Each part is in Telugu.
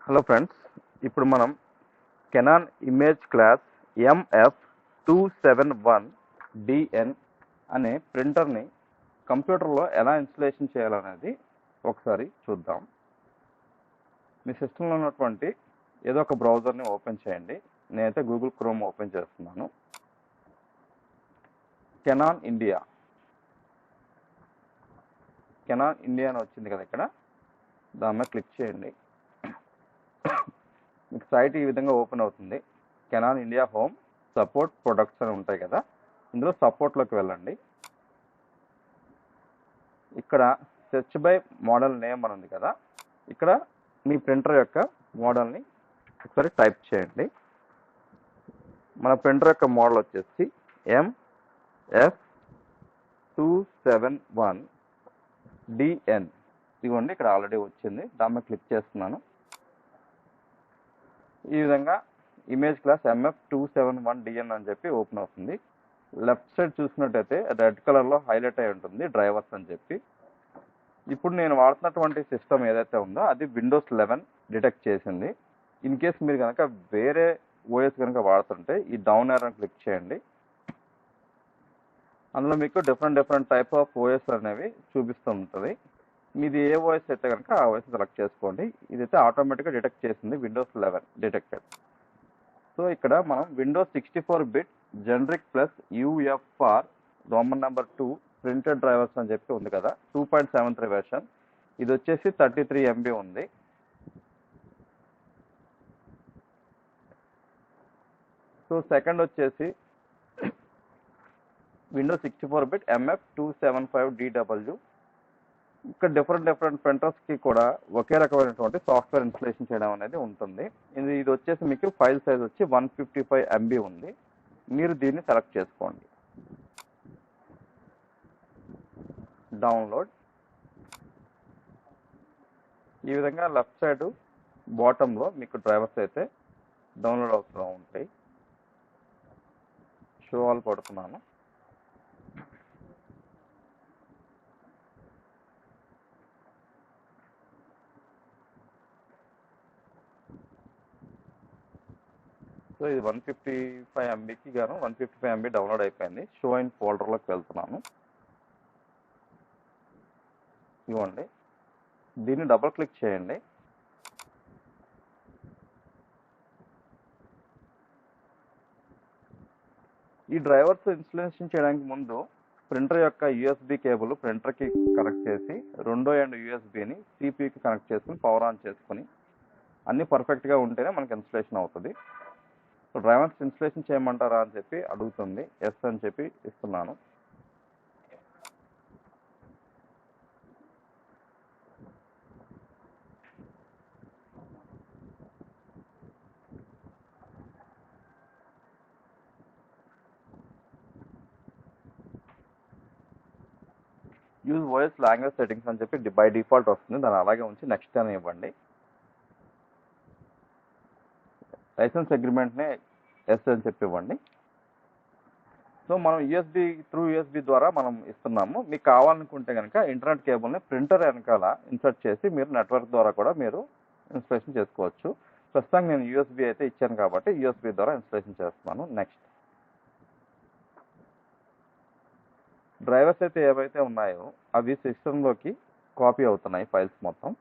హలో ఫ్రెండ్స్, ఇప్పుడు మనం కెనాన్ ఇమేజ్ క్లాస్ MF271dn అనే ప్రింటర్ని కంప్యూటర్లో ఎలా ఇన్స్టలేషన్ చేయాలనేది ఒకసారి చూద్దాం. మీ సిస్టంలో ఉన్నటువంటి ఏదో ఒక బ్రౌజర్ని ఓపెన్ చేయండి. నేనైతే గూగుల్ క్రోమ్ ఓపెన్ చేస్తున్నాను. కెనాన్ ఇండియా అని వచ్చింది కదా, ఇక్కడ దాని మీద క్లిక్ చేయండి. మీకు సైట్ ఈ విధంగా ఓపెన్ అవుతుంది. Canon India home support products అని ఉంటాయి కదా, ఇందులో సపోర్ట్లోకి వెళ్ళండి. ఇక్కడ సెర్చ్ బై మోడల్ నేమ్ అని ఉంది కదా, ఇక్కడ మీ ప్రింటర్ యొక్క మోడల్ని ఒకసారి టైప్ చేయండి. మన ప్రింటర్ యొక్క మోడల్ వచ్చేసి MF271dn. ఇదిగోండి, ఇక్కడ ఆల్రెడీ వచ్చింది. దాని మీద క్లిక్ చేస్తున్నాను. ఈ విధంగా ఇమేజ్ క్లాస్ MF271dn అని చెప్పి ఓపెన్ అవుతుంది. లెఫ్ట్ సైడ్ చూసినట్టయితే రెడ్ కలర్లో హైలైట్ అయి ఉంటుంది డ్రైవర్స్ అని చెప్పి. ఇప్పుడు నేను వాడుతున్నటువంటి సిస్టమ్ ఏదైతే ఉందో అది Windows 11 డిటెక్ట్ చేసింది. ఇన్ కేస్ మీరు కనుక వేరే ఓఎస్ కనుక వాడుతుంటే ఈ డౌన్ యారో క్లిక్ చేయండి. అందులో మీకు డిఫరెంట్ టైప్ ఆఫ్ ఓఎస్ అనేవి చూపిస్తూ ఉంటుంది. మీది ఏ ఓఎస్ అయితే కనుక ఆ ఓఎస్ సెలెక్ట్ చేసుకోండి. ఇదైతే ఆటోమేటిక్గా డిటెక్ట్ చేసింది Windows 11 డిటెక్టెడ్. సో ఇక్కడ మనం Windows 64-bit generic plus UFR Roman number 2 printed drivers అని చెప్పి ఉంది కదా, 2.73 వెర్షన్. ఇది వచ్చేసి 33 MB ఉంది. సో సెకండ్ వచ్చేసి Windows 64-bit MF275DW. ఇక్కడ డిఫరెంట్ ప్రింటర్స్కి కూడా ఒకే రకమైనటువంటి సాఫ్ట్వేర్ ఇన్స్టలేషన్ చేయడం అనేది ఉంటుంది. ఇది వచ్చేసి మీకు ఫైల్ సైజ్ వచ్చి 155 MB ఉంది. మీరు దీన్ని సెలెక్ట్ చేసుకోండి. డౌన్లోడ్. ఈ విధంగా లెఫ్ట్ సైడ్ బాటంలో మీకు డ్రైవర్స్ అయితే డౌన్లోడ్ అవుతూ ఉంటాయి. Show all కొడుతున్నాను. సో ఇది 155 MBకి గాను 155 MB డౌన్లోడ్ అయిపోయింది. షో ఇన్ ఫోల్డర్లోకి వెళ్తున్నాను. ఇవ్వండి, దీన్ని డబుల్ క్లిక్ చేయండి. ఈ డ్రైవర్స్ ఇన్స్టలేషన్ చేయడానికి ముందు ప్రింటర్ యొక్క USB కేబుల్ ప్రింటర్కి కనెక్ట్ చేసి రెండో ఎండ్ USBని CPUకి కనెక్ట్ చేసుకుని పవర్ ఆన్ చేసుకుని అన్నీ పర్ఫెక్ట్గా ఉంటేనే మనకి ఇన్స్టలేషన్ అవుతుంది. డ్రైవర్స్ ఇన్స్టలేషన్ చేయమంటారా అని చెప్పి అడుగుతుంది. ఎస్ అని చెప్పి ఇస్తున్నాను. యూజ్ వాయిస్ లాంగ్వేజ్ సెట్టింగ్స్ అని చెప్పి బై డిఫాల్ట్ వస్తుంది. దాన్ని అలాగే ఉంచి నెక్స్ట్ అని ఇవ్వండి. లైసెన్స్ అగ్రిమెంట్నే ఎస్ అని చెప్పి ఇవ్వండి. సో మనం త్రూ USB ద్వారా మనం ఇస్తున్నాము. మీకు కావాలనుకుంటే కనుక ఇంటర్నెట్ కేబుల్ని ప్రింటర్ వెనకాల ఇన్సర్ట్ చేసి మీరు నెట్వర్క్ ద్వారా కూడా మీరు ఇన్స్టలేషన్ చేసుకోవచ్చు. ప్రస్తుతానికి నేను USB అయితే ఇచ్చాను కాబట్టి USB ద్వారా ఇన్స్టలేషన్ చేస్తున్నాను. నెక్స్ట్. డ్రైవర్స్ అయితే ఏవైతే ఉన్నాయో అవి సిస్టంలోకి కాపీ అవుతున్నాయి ఫైల్స్ మొత్తం.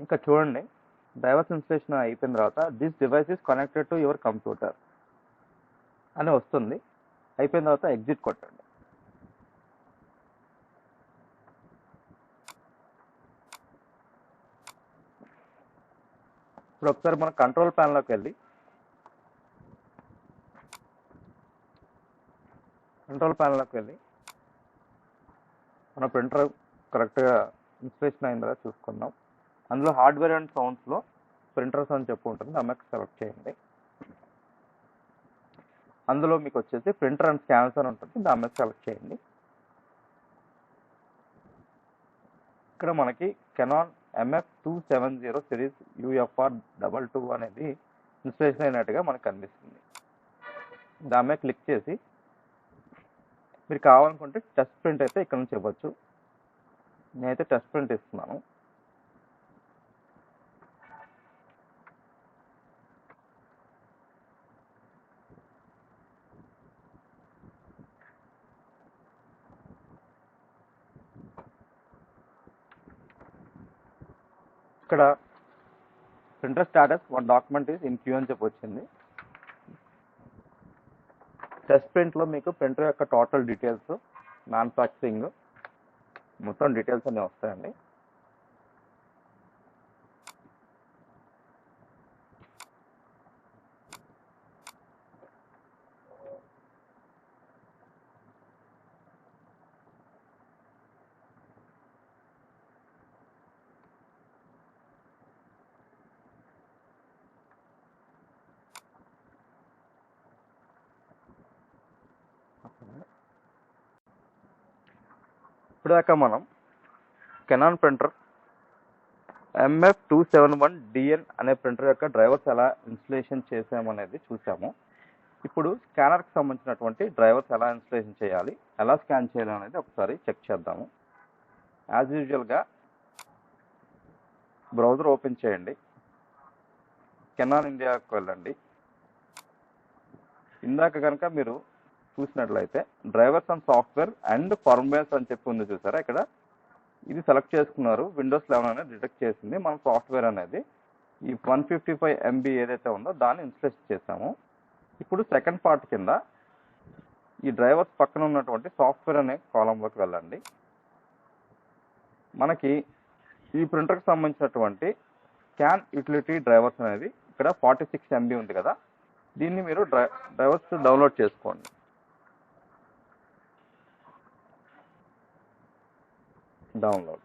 ఇంకా చూడండి, డ్రైవర్స్ ఇన్స్టలేషన్ అయిపోయిన తర్వాత this device is connected to your computer అని వస్తుంది. అయిపోయిన తర్వాత ఎగ్జిట్ కొట్టండి. ఇప్పుడు ఒకసారి మనం కంట్రోల్ ప్యానల్లోకి వెళ్ళి మన ప్రింటర్ కరెక్ట్గా ఇన్స్టలేషన్ అయిందా చూసుకుందాం. అందులో హార్డ్వేర్ అండ్ సౌండ్స్లో ప్రింటర్స్ అని చెప్పి ఉంటుంది, దాన్ని సెలెక్ట్ చేయండి. అందులో మీకు వచ్చేసి ప్రింటర్ అండ్ స్కానర్స్ అని ఉంటుంది, దాన్ని సెలెక్ట్ చేయండి. ఇక్కడ మనకి కెనాన్ MF270 సిరీస్ UFR22 అనేది ఇన్స్టలేషన్ అయినట్టుగా మనకు కనిపిస్తుంది. దాని మీద క్లిక్ చేసి మీరు కావాలనుకుంటే టెస్ట్ ప్రింట్ అయితే ఇక్కడ నుంచి ఇవ్వచ్చు. నేనైతే టెస్ట్ ప్రింట్ ఇస్తున్నాను. ఇక్కడ printer status 1 document is in queue అని చెప్పి వచ్చింది. టెస్ట్ ప్రింట్లో మీకు ప్రింటర్ యొక్క టోటల్ డీటెయిల్స్, మ్యానుఫ్యాక్చరింగ్ మొత్తం డీటెయిల్స్ అన్నీ వస్తాయండి. ఇప్పుడాక మనం కెనాన్ ప్రింటర్ MF271dn అనే ప్రింటర్ యొక్క డ్రైవర్స్ ఎలా ఇన్స్టలేషన్ చేసామనేది చూసాము. ఇప్పుడు స్కానర్కి సంబంధించినటువంటి డ్రైవర్స్ ఎలా ఇన్స్టలేషన్ చేయాలి, ఎలా స్కాన్ చేయాలి అనేది ఒకసారి చెక్ చేద్దాము. యాజ్ యూజువల్గా బ్రౌజర్ ఓపెన్ చేయండి, కెనాన్ ఇండియాకి వెళ్ళండి. ఇందాక కనుక మీరు చూసినట్లయితే డ్రైవర్స్ అండ్ సాఫ్ట్వేర్ అండ్ ఫర్మ్వేర్స్ అని చెప్పి ఉంది చూసారా, ఇక్కడ ఇది సెలెక్ట్ చేసుకున్నారు. విండోస్ 11 అనేది డిటెక్ట్ చేసింది. మన సాఫ్ట్వేర్ అనేది ఈ 155 MB ఏదైతే ఉందో దాన్ని ఇన్స్టలేషన్ చేసాము. ఇప్పుడు సెకండ్ పార్ట్ కింద ఈ డ్రైవర్స్ పక్కన ఉన్నటువంటి సాఫ్ట్వేర్ అనే కాలంలోకి వెళ్ళండి. మనకి ఈ ప్రింటర్కి సంబంధించినటువంటి స్కాన్ యూటిలిటీ డ్రైవర్స్ అనేది ఇక్కడ 46 MB ఉంది కదా, దీన్ని మీరు డ్రైవర్స్ డౌన్లోడ్ చేసుకోండి. డౌన్లోడ్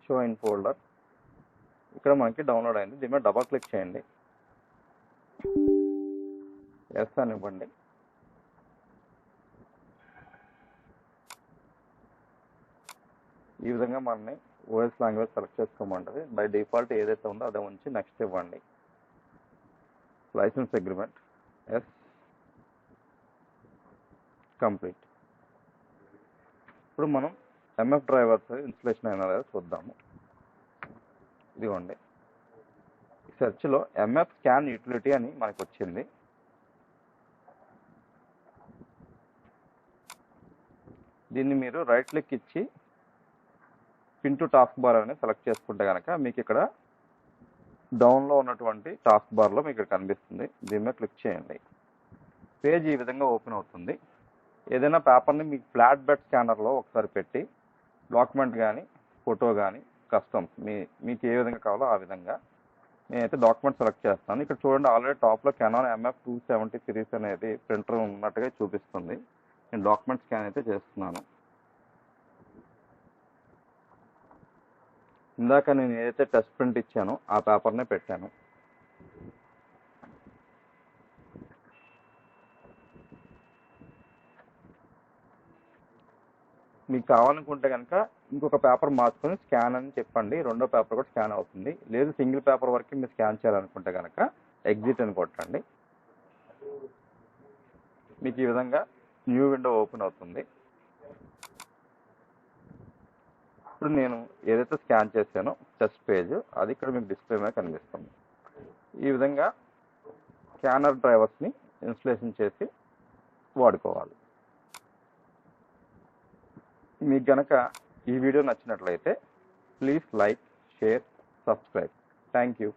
షో ఇన్ ఫోల్డర్ ఇక్కడ మనకి డౌన్లోడ్ అయింది. దీని మీద డబల్ క్లిక్ చేయండి, ఎస్ అని ఇవ్వండి. ఈ విధంగా మనని ఓఎస్ లాంగ్వేజ్ సెలెక్ట్ చేసుకోమంటుంది. బై డిఫాల్ట్ ఏదైతే ఉందో అదే ఉంచి నెక్స్ట్ ఇవ్వండి. Licence agreement, yes, complete. ఇప్పుడు మనం MF డ్రైవర్స్ ఇన్స్టలేషన్ అయినా లేదా చూద్దాము. ఇదిగోండి, సెర్చ్లో MF స్కాన్ యూటిలిటీ అని మనకు వచ్చింది. దీన్ని మీరు రైట్ క్లిక్ ఇచ్చి పిన్ టు టాస్క్ బార్ అని సెలెక్ట్ చేసుకుంటే కనుక మీకు ఇక్కడ డౌన్లో ఉన్నటువంటి టాస్క్ బార్లో మీకు ఇక్కడ కనిపిస్తుంది. దీని మీద క్లిక్ చేయండి. పేజ్ ఈ విధంగా ఓపెన్ అవుతుంది. ఏదైనా పేపర్ని మీకు ఫ్లాట్ బెడ్ స్కానర్లో ఒకసారి పెట్టి డాక్యుమెంట్ కానీ ఫోటో కానీ కస్టమ్స్ మీకు ఏ విధంగా కావాలో ఆ విధంగా నేనైతే డాక్యుమెంట్ సెలెక్ట్ చేస్తాను. ఇక్కడ చూడండి, ఆల్రెడీ టాప్లో కెనాన్ MF270 సిరీస్ అనేది ప్రింటర్ ఉన్నట్టుగా చూపిస్తుంది. నేను డాక్యుమెంట్ స్కాన్ అయితే చేస్తున్నాను. ఇందాక నేను ఏదైతే టెస్ట్ ప్రింట్ ఇచ్చానో ఆ పేపర్నే పెట్టాను. మీకు కావాలనుకుంటే కనుక ఇంకొక పేపర్ మార్చుకొని స్కాన్ అని చెప్పండి, రెండో పేపర్ కూడా స్కాన్ అవుతుంది. లేదు సింగిల్ పేపర్ వరకు మీరు స్కాన్ చేయాలనుకుంటే కనుక ఎగ్జిట్ అని కొట్టండి. మీకు ఈ విధంగా న్యూ విండో ఓపెన్ అవుతుంది. ఇప్పుడు నేను ఏదైతే స్కాన్ చేశానో టెస్ట్ పేజ్ అది ఇక్కడ మీకు డిస్ప్లే మీద కనిపిస్తుంది. ఈ విధంగా స్కానర్ డ్రైవర్స్ని ఇన్స్టలేషన్ చేసి వాడుకోవాలి. మీకు గనక ఈ వీడియో నచ్చినట్లయితే please like, share, subscribe. Thank you.